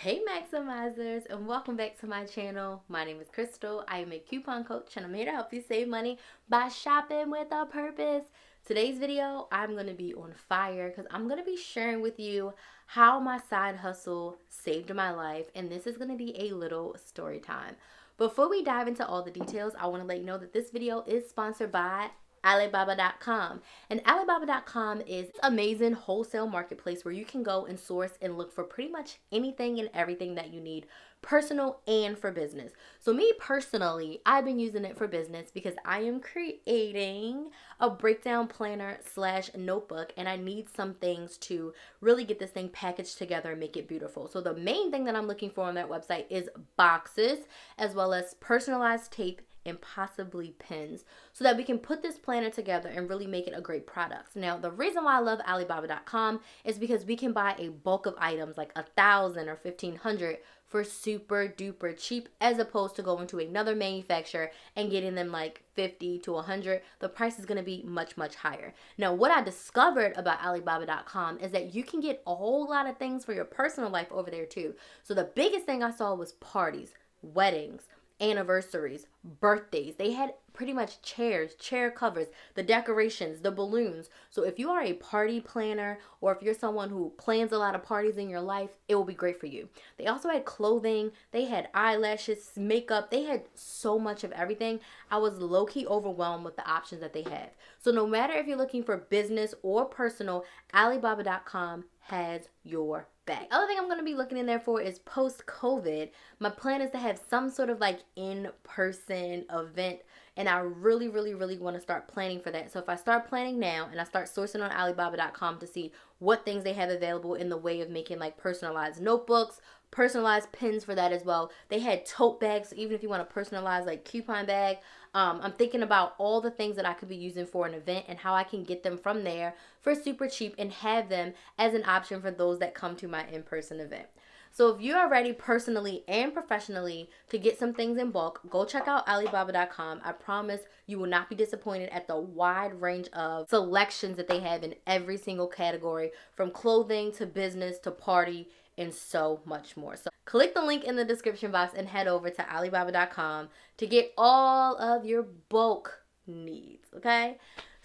Hey maximizers, and welcome back to my channel. My name is Crystal. I am a coupon coach and I'm here to help you save money by shopping with a purpose. Today's video, I'm going to be on fire because I'm going to be sharing with you how my side hustle saved my life, and this is going to be a little story time. Before we dive into all the details, I want to let you know that this video is sponsored by Alibaba.com. And Alibaba.com is an amazing wholesale marketplace where you can go and source and look for pretty much anything and everything that you need, personal and for business. So me personally, I've been using it for business because I am creating a breakdown planner / notebook, and I need some things to really get this thing packaged together and make it beautiful. So the main thing that I'm looking for on that website is boxes, as well as personalized tape and possibly pins, so that we can put this planner together and really make it a great product. Now, the reason why I love Alibaba.com is because we can buy a bulk of items like 1,000 or 1,500 for super duper cheap, as opposed to going to another manufacturer and getting them like 50 to 100. The price is going to be much higher. Now, what I discovered about Alibaba.com is that you can get a whole lot of things for your personal life over there too. So the biggest thing I saw was parties, weddings, anniversaries, birthdays. They had pretty much chairs, chair covers, the decorations, the balloons. So if you are a party planner, or if you're someone who plans a lot of parties in your life, it will be great for you. They also had clothing, they had eyelashes, makeup, they had so much of everything. I was low-key overwhelmed with the options that they have. So no matter if you're looking for business or personal, Alibaba.com has your back. The other thing I'm going to be looking in there for is post-COVID. My plan is to have some sort of like in-person event, and I really want to start planning for that. So if I start planning now and I start sourcing on Alibaba.com to see what things they have available in the way of making like personalized notebooks, personalized pins for that as well. They had tote bags, so even if you want a personalized like coupon bag. I'm thinking about all the things that I could be using for an event and how I can get them from there for super cheap and have them as an option for those that come to my in-person event. So if you are ready personally and professionally to get some things in bulk, go check out Alibaba.com. I promise you will not be disappointed at the wide range of selections that they have in every single category, from clothing to business to party and so much more. So click the link in the description box and head over to Alibaba.com to get all of your bulk needs, okay?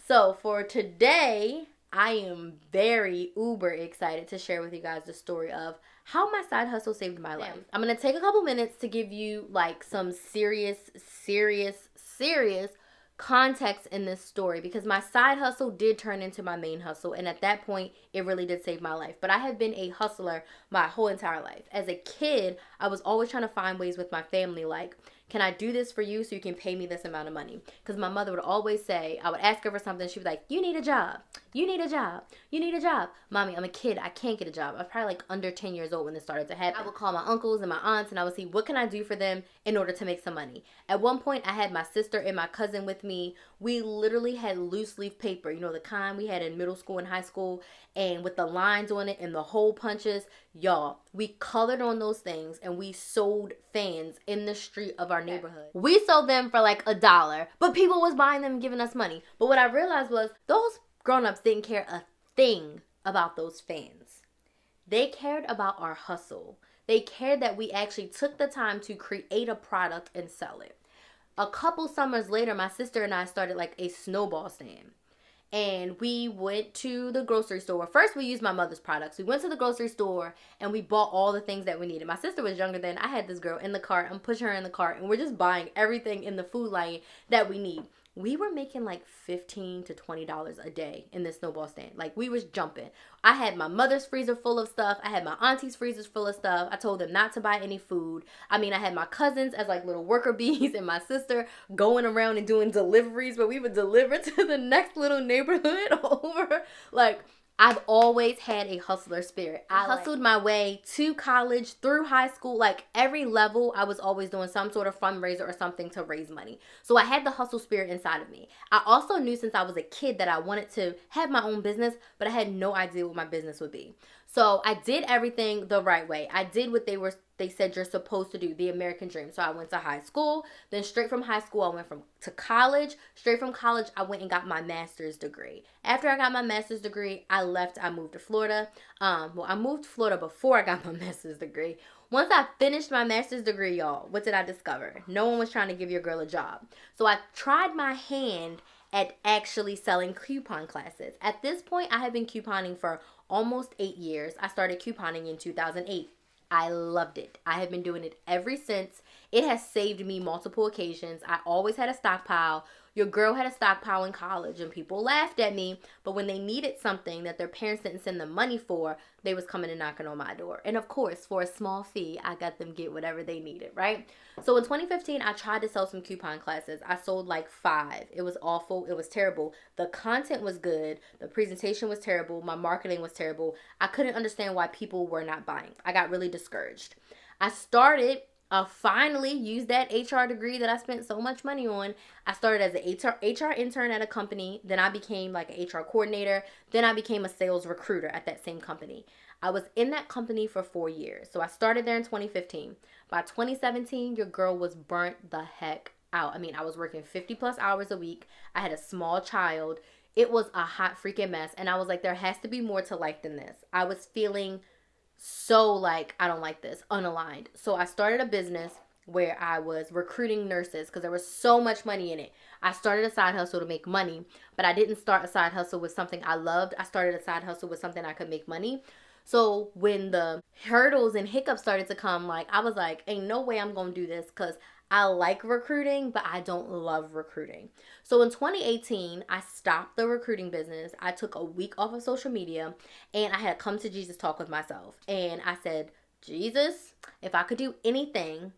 So for today, I am very uber excited to share with you guys the story of how my side hustle saved my life. I'm going to take a couple minutes to give you like some serious context in this story, because my side hustle did turn into my main hustle, and at that point it really did save my life. But I have been a hustler my whole entire life. As a kid, I was always trying to find ways with my family, like, can I do this for you so you can pay me this amount of money? Because my mother would always say, I would ask her for something, she'd be like, you need a job, you need a job, you need a job. Mommy, I'm a kid, I can't get a job. I was probably like under 10 years old when this started to happen. I would call my uncles and my aunts and I would see what can I do for them in order to make some money. At one point, I had my sister and my cousin with me. We literally had loose leaf paper, you know, the kind we had in middle school and high school, and with the lines on it and the hole punches. Y'all, we colored on those things and we sold fans in the street of our neighborhood. We sold them for like $1, but people was buying them and giving us money. But what I realized was those grown-ups didn't care a thing about those fans. They cared about our hustle. They cared that we actually took the time to create a product and sell it. A couple summers later, my sister and I started like a snowball stand. And we went to the grocery store. First, we used my mother's products. We went to the grocery store and we bought all the things that we needed. My sister was younger then. I had this girl in the cart. I'm pushing her in the cart and we're just buying everything in the food line that we need. We were making like $15 to $20 a day in this snowball stand. Like, we was jumping. I had my mother's freezer full of stuff. I had my auntie's freezers full of stuff. I told them not to buy any food. I mean, I had my cousins as like little worker bees and my sister going around and doing deliveries where we would deliver to the next little neighborhood over. Like, I've always had a hustler spirit. I hustled my way to college, through high school, like every level. I was always doing some sort of fundraiser or something to raise money. So I had the hustle spirit inside of me. I also knew since I was a kid that I wanted to have my own business, but I had no idea what my business would be. So I did everything the right way. I did what they said you're supposed to do, the American dream. So I went to high school, then straight from high school I went to college. Straight from college I went and got my master's degree. After I got my master's degree, I left. I moved to Florida. I moved to Florida before I got my master's degree. Once I finished my master's degree, y'all, what did I discover? No one was trying to give your girl a job. So I tried my hand at actually selling coupon classes. At this point, I had been couponing for almost 8 years. I started couponing in 2008. I loved it. I have been doing it ever since. It has saved me multiple occasions. I always had a stockpile. Your girl had a stockpile in college and people laughed at me, but when they needed something that their parents didn't send them money for, they was coming and knocking on my door. And of course, for a small fee, I got them get whatever they needed, right? So in 2015, I tried to sell some coupon classes. I sold like 5. It was awful. It was terrible. The content was good. The presentation was terrible. My marketing was terrible. I couldn't understand why people were not buying. I got really discouraged. I started finally used that HR degree that I spent so much money on. I started as an HR intern at a company. Then I became like an HR coordinator. Then I became a sales recruiter at that same company. I was in that company for 4 years. So I started there in 2015. By 2017, your girl was burnt the heck out. I mean, I was working 50 plus hours a week. I had a small child. It was a hot freaking mess. And I was like, there has to be more to life than this. I was feeling so like, I don't like this, unaligned. So I started a business where I was recruiting nurses because there was so much money in it. I started a side hustle to make money, but I didn't start a side hustle with something I loved. I started a side hustle with something I could make money. So when the hurdles and hiccups started to come, like I was like, ain't no way I'm going to do this because I like recruiting, but I don't love recruiting. So in 2018, I stopped the recruiting business. I took a week off of social media and I had a come to Jesus talk with myself. And I said, Jesus, if I could do anything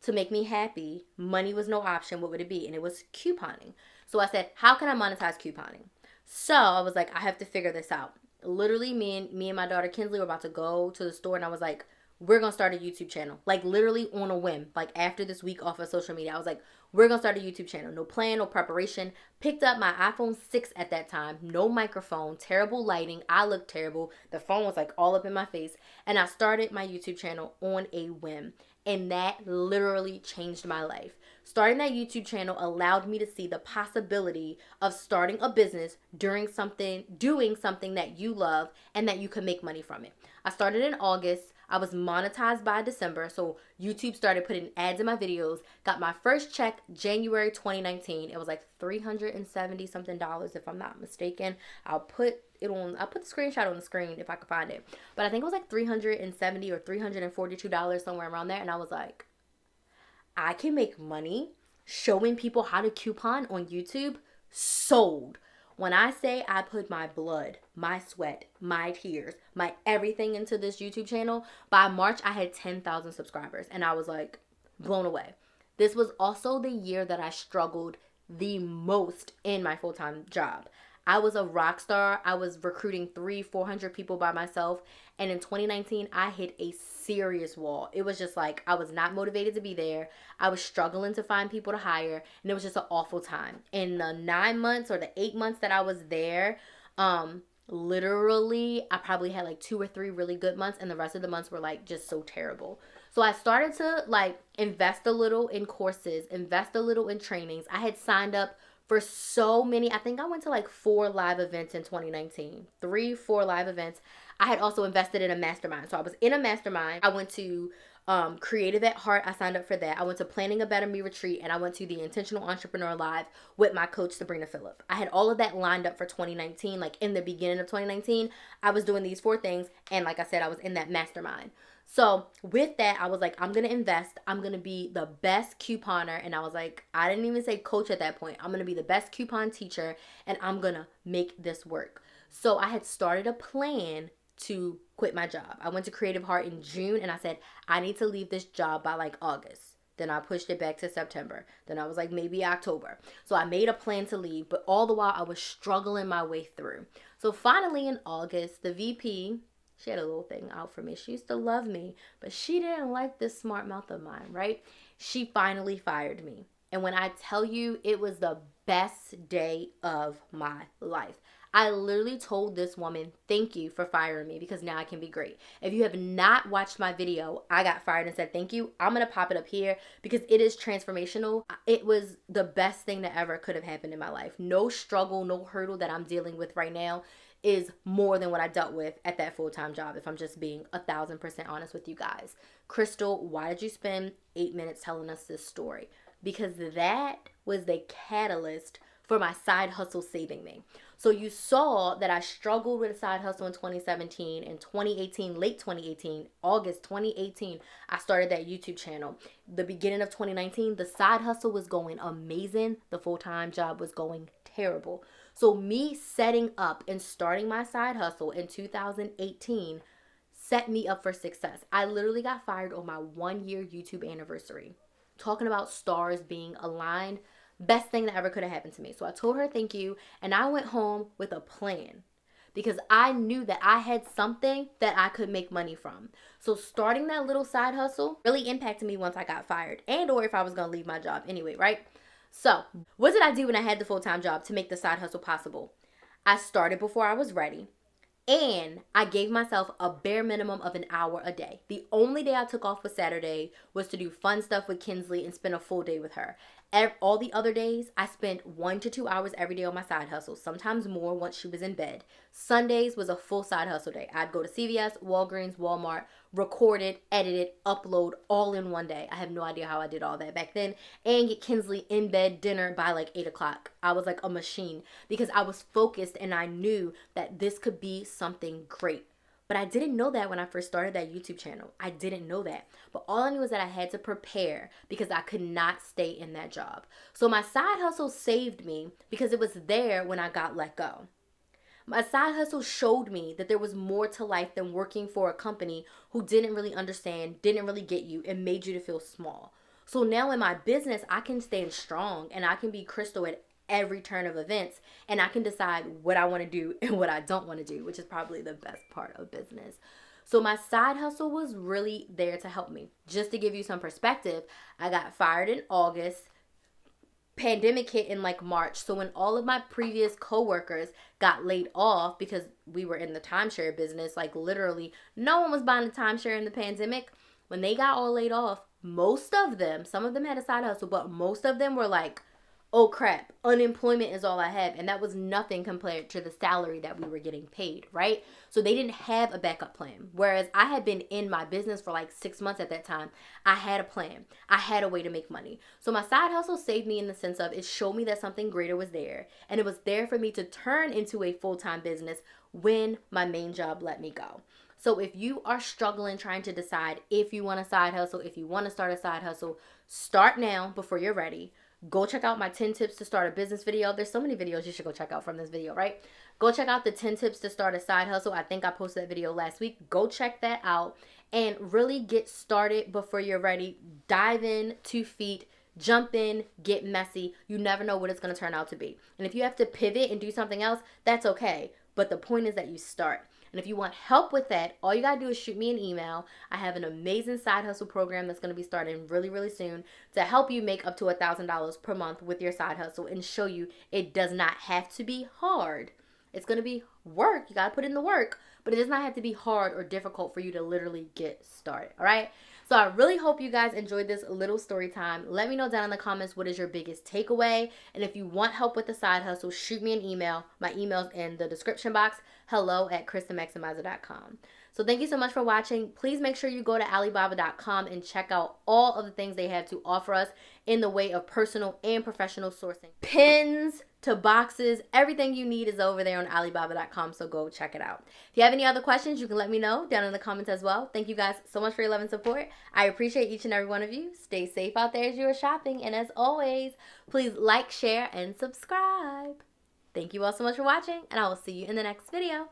to make me happy, money was no option. What would it be? And it was couponing. So I said, how can I monetize couponing? So I was like, I have to figure this out. Literally, me and my daughter Kinsley were about to go to the store and I was like, we're going to start a YouTube channel. Like literally on a whim. Like after this week off of social media, I was like, we're going to start a YouTube channel. No plan, no preparation. Picked up my iPhone 6 at that time. No microphone. Terrible lighting. I looked terrible. The phone was like all up in my face. And I started my YouTube channel on a whim. And that literally changed my life. Starting that YouTube channel allowed me to see the possibility of starting a business doing something that you love and that you can make money from it. I started in August. I was monetized by December, so YouTube started putting ads in my videos. Got my first check January 2019. It was like $370 something if I'm not mistaken. I'll put the screenshot on the screen if I could find it. But I think it was like $370 or $342 somewhere around there, and I was like, I can make money showing people how to coupon on YouTube. Sold. When I say I put my blood, my sweat, my tears, my everything into this YouTube channel, by March I had 10,000 subscribers and I was like blown away. This was also the year that I struggled the most in my full-time job. I was a rock star. I was recruiting 300-400 people by myself. And in 2019, I hit a serious wall. It was just like, I was not motivated to be there. I was struggling to find people to hire. And it was just an awful time. In the 9 months or the 8 months that I was there, literally, I probably had like 2 or 3 really good months. And the rest of the months were like just so terrible. So I started to like invest a little in courses, invest a little in trainings. I had signed up for so many. I think I went to like 4 live events in 2019. 3-4 live events. I had also invested in a mastermind. So I was in a mastermind. I went to Creative at Heart. I signed up for that. I went to Planning a Better Me retreat. And I went to the Intentional Entrepreneur Live with my coach, Sabrina Phillip. I had all of that lined up for 2019. Like in the beginning of 2019, I was doing these 4 things. And like I said, I was in that mastermind. So with that, I was like, I'm going to invest. I'm going to be the best couponer. And I was like, I didn't even say coach at that point. I'm going to be the best coupon teacher and I'm going to make this work. So I had started a plan to quit my job. I went to Creative Heart in June and I said, I need to leave this job by like August. Then I pushed it back to September. Then I was like, maybe October. So I made a plan to leave, but all the while I was struggling my way through. So finally in August, the VP, she had a little thing out for me. She used to love me, but she didn't like this smart mouth of mine, right? She finally fired me. And when I tell you, it was the best day of my life. I literally told this woman, thank you for firing me because now I can be great. If you have not watched my video, I got fired and said thank you, I'm going to pop it up here because it is transformational. It was the best thing that ever could have happened in my life. No struggle, no hurdle that I'm dealing with right now is more than what I dealt with at that full-time job, if I'm just being 1,000% honest with you guys. Crystal, why did you spend 8 minutes telling us this story? Because that was the catalyst for my side hustle saving me. So you saw that I struggled with a side hustle in 2017. In 2018, late 2018, August 2018, I started that YouTube channel. The beginning of 2019, the side hustle was going amazing. The full-time job was going terrible. So me setting up and starting my side hustle in 2018 set me up for success. I literally got fired on my 1-year YouTube anniversary. Talking about stars being aligned, best thing that ever could have happened to me. So I told her thank you, and I went home with a plan because I knew that I had something that I could make money from. So starting that little side hustle really impacted me once I got fired, and or if I was going to leave my job anyway, right? So what did I do when I had the full-time job to make the side hustle possible? I started before I was ready. And I gave myself a bare minimum of an hour a day. The only day I took off was Saturday was to do fun stuff with Kinsley and spend a full day with her. All the other days, I spent 1 to 2 hours every day on my side hustle, sometimes more once she was in bed. Sundays was a full side hustle day. I'd go to CVS, Walgreens, Walmart, record it, edit it, upload all in one day. I have no idea how I did all that back then. And get Kinsley in bed, dinner by like 8 o'clock. I was like a machine because I was focused and I knew that this could be something great. But I didn't know that when I first started that YouTube channel. I didn't know that. But all I knew was that I had to prepare because I could not stay in that job. So my side hustle saved me because it was there when I got let go. My side hustle showed me that there was more to life than working for a company who didn't really understand, didn't really get you, and made you to feel small. So now in my business, I can stand strong and I can be Crystal at every turn of events, and I can decide what I want to do and what I don't want to do, which is probably the best part of business. So my side hustle was really there to help me. Just to give you some perspective, I got fired in August. Pandemic hit in like March. So when all of my previous coworkers got laid off because we were in the timeshare business, like literally no one was buying the timeshare in the pandemic. When they got all laid off, most of them, some of them had a side hustle, but most of them were like, oh crap, unemployment is all I have. And that was nothing compared to the salary that we were getting paid, right? So they didn't have a backup plan. Whereas I had been in my business for like 6 months at that time. I had a plan. I had a way to make money. So my side hustle saved me in the sense of it showed me that something greater was there. And it was there for me to turn into a full-time business when my main job let me go. So if you are struggling trying to decide if you want a side hustle, if you want to start a side hustle, start now before you're ready. Go check out my 10 tips to start a business video. There's so many videos you should go check out from this video, right? Go check out the 10 tips to start a side hustle. I think I posted that video last week. Go check that out and really get started before you're ready. Dive in 2 feet, jump in, get messy. You never know what it's going to turn out to be. And if you have to pivot and do something else, that's okay. But the point is that you start. And if you want help with that, all you got to do is shoot me an email. I have an amazing side hustle program that's going to be starting really, really soon to help you make up to $1,000 per month with your side hustle and show you it does not have to be hard. It's going to be work. You got to put in the work, but it does not have to be hard or difficult for you to literally get started. All right. So I really hope you guys enjoyed this little story time. Let me know down in the comments what is your biggest takeaway. And if you want help with the side hustle, shoot me an email. My email's in the description box. hello@KrysTheMaximizer.com. So thank you so much for watching. Please make sure you go to Alibaba.com and check out all of the things they have to offer us in the way of personal and professional sourcing. Pins to boxes, everything you need is over there on Alibaba.com, so go check it out. If you have any other questions, you can let me know down in the comments as well. Thank you guys so much for your love and support. I appreciate each and every one of you. Stay safe out there as you are shopping, and as always, please like, share, and subscribe. Thank you all so much for watching, and I will see you in the next video.